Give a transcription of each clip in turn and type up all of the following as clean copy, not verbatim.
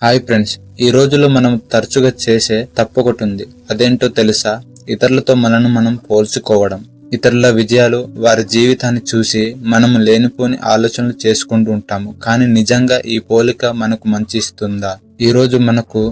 Hi friends, ఈ రోజుల్లో మనం తరచుగా చేసే తప్పొకటి ఉంది. అదేంటో తెలుసా? ఇతరులతో మనను మనం పోల్చుకోవడం. ఇతరుల విజయాలు, వారి జీవితాన్ని చూసి మనం లేనిపోని ఆలోచనలు చేసుకుంటూ ఉంటాము. కానీ నిజంగా ఈ పోలిక మనకు మంచి ఇస్తుందా? ఈ రోజు మనకు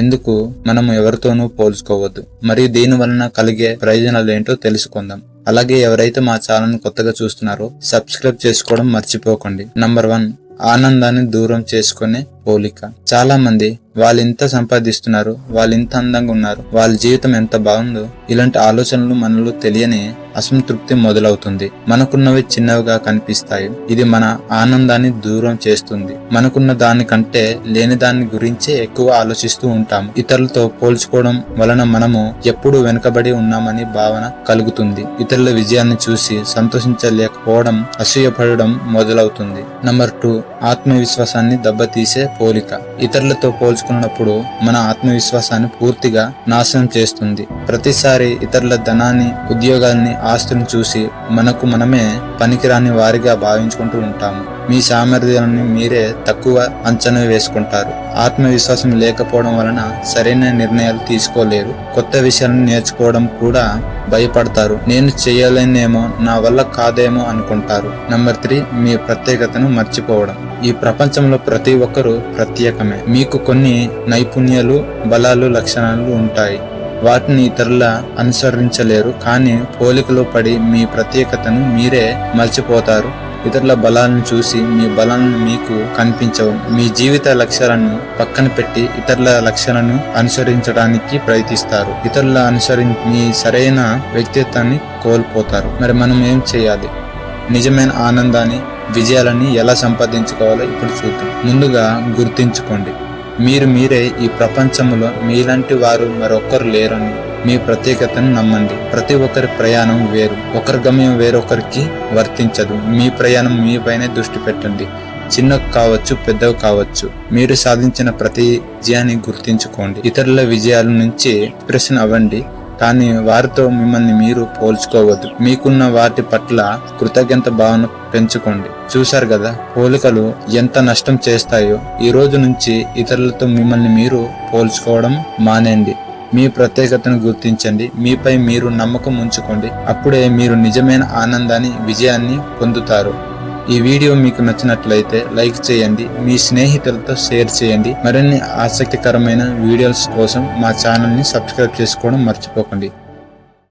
ఎందుకు మనం ఎవరితోనూ పోల్చుకోవద్దు, మరియు దీని వలన కలిగే ప్రయోజనాలు ఏంటో తెలుసుకుందాం. అలాగే ఎవరైతే మా ఛానల్ కొత్తగా చూస్తున్నారో సబ్స్క్రైబ్ చేసుకోవడం మర్చిపోకండి. నంబర్ 1, ఆనందాన్ని దూరం చేసుకునే పోలిక. చాలా మంది వాళ్ళు ఇంత సంపాదిస్తున్నారు, వాళ్ళు ఇంత అందంగా ఉన్నారు, వాళ్ళ జీవితం ఎంత బాగుందో, ఇలాంటి ఆలోచనలు మనలో తెలియని అసంతృప్తి మొదలవుతుంది. మనకున్నవి చిన్నవిగా కనిపిస్తాయి. ఇది మన ఆనందాన్ని దూరం చేస్తుంది. మనకున్న దానికంటే లేని దాని గురించే ఎక్కువ ఆలోచిస్తూ ఉంటాము. ఇతరులతో పోల్చుకోవడం వలన మనము ఎప్పుడూ వెనుకబడి ఉన్నామని భావన కలుగుతుంది. ఇతరుల విజయాన్ని చూసి సంతోషించలేకపోవడం, అసూయపడడం మొదలవుతుంది. నంబర్ 2, ఆత్మవిశ్వాసాన్ని దెబ్బతీసే పోలిక. ఇతరులతో పోల్చుకున్నప్పుడు మన ఆత్మవిశ్వాసాన్ని పూర్తిగా నాశనం చేస్తుంది. ప్రతిసారి ఇతరుల ధనాన్ని, ఉద్యోగాల్ని, ఆస్తులను చూసి మనకు మనమే పనికిరాని వారిగా భావించుకుంటూ ఉంటాము. మీ సామర్థ్యాన్ని మీరే తక్కువ అంచనా వేసుకుంటారు. ఆత్మవిశ్వాసం లేకపోవడం వలన సరైన నిర్ణయాలు తీసుకోలేరు. కొత్త విషయాలను నేర్చుకోవడం కూడా భయపడతారు. నేను చేయలేనేమో, నా వల్ల కాదేమో అనుకుంటారు. నంబర్ 3, మీ ప్రత్యేకతను మర్చిపోవడం. ఈ ప్రపంచంలో ప్రతి ఒక్కరూ ప్రత్యేకమే. మీకు కొన్ని నైపుణ్యాలు, బలాలు, లక్షణాలు ఉంటాయి. వాటిని ఇతరుల అనుసరించలేరు. కానీ పోలికలో పడి మీ ప్రత్యేకతను మీరే మర్చిపోతారు. ఇతరుల బలాలను చూసి మీ బలాలను మీకు కనిపించవు. మీ జీవిత లక్ష్యాలను పక్కన పెట్టి ఇతరుల లక్ష్యాలను అనుసరించడానికి ప్రయత్నిస్తారు. ఇతరుల మీ సరైన వ్యక్తిత్వాన్ని కోల్పోతారు. మరి మనం ఏం చేయాలి? నిజమైన ఆనందాన్ని, విజయాలని ఎలా సంపాదించుకోవాలో ఇప్పుడు చూద్దాం. ముందుగా గుర్తించుకోండి, మీరే ఈ ప్రపంచంలో మీలాంటి వారు మరొక్కరు లేరని. మీ ప్రత్యేకతను నమ్మండి. ప్రతి ఒక్కరి ప్రయాణం వేరు. ఒకరి గమ్యం వేరొకరికి వర్తించదు. మీ ప్రయాణం మీపైనే దృష్టి పెట్టండి. చిన్నవి కావచ్చు, పెద్దవి కావచ్చు. మీరు సాధించిన ప్రతి విజయాన్ని గుర్తించుకోండి. ఇతరుల విజయాల నుంచి ఇన్స్పిరేషన్ అవ్వండి, కానీ వారితో మిమ్మల్ని మీరు పోల్చుకోవద్దు. మీకున్న వాటి పట్ల కృతజ్ఞత భావన పెంచుకోండి. చూశారు కదా పోలికలు ఎంత నష్టం చేస్తాయో. ఈ రోజు నుంచి ఇతరులతో మిమ్మల్ని మీరు పోల్చుకోవడం మానేయండి. మీ ప్రత్యేకతను గుర్తించండి. మీపై మీరు నమ్మకం ఉంచుకోండి. అప్పుడే మీరు నిజమైన ఆనందాన్ని, విజయాన్ని పొందుతారు. ఈ వీడియో మీకు నచ్చినట్లయితే లైక్ చేయండి, మీ స్నేహితులతో షేర్ చేయండి. మరిన్ని ఆసక్తికరమైన వీడియోస్ కోసం మా ఛానల్ని సబ్స్క్రైబ్ చేసుకోవడం మర్చిపోకండి.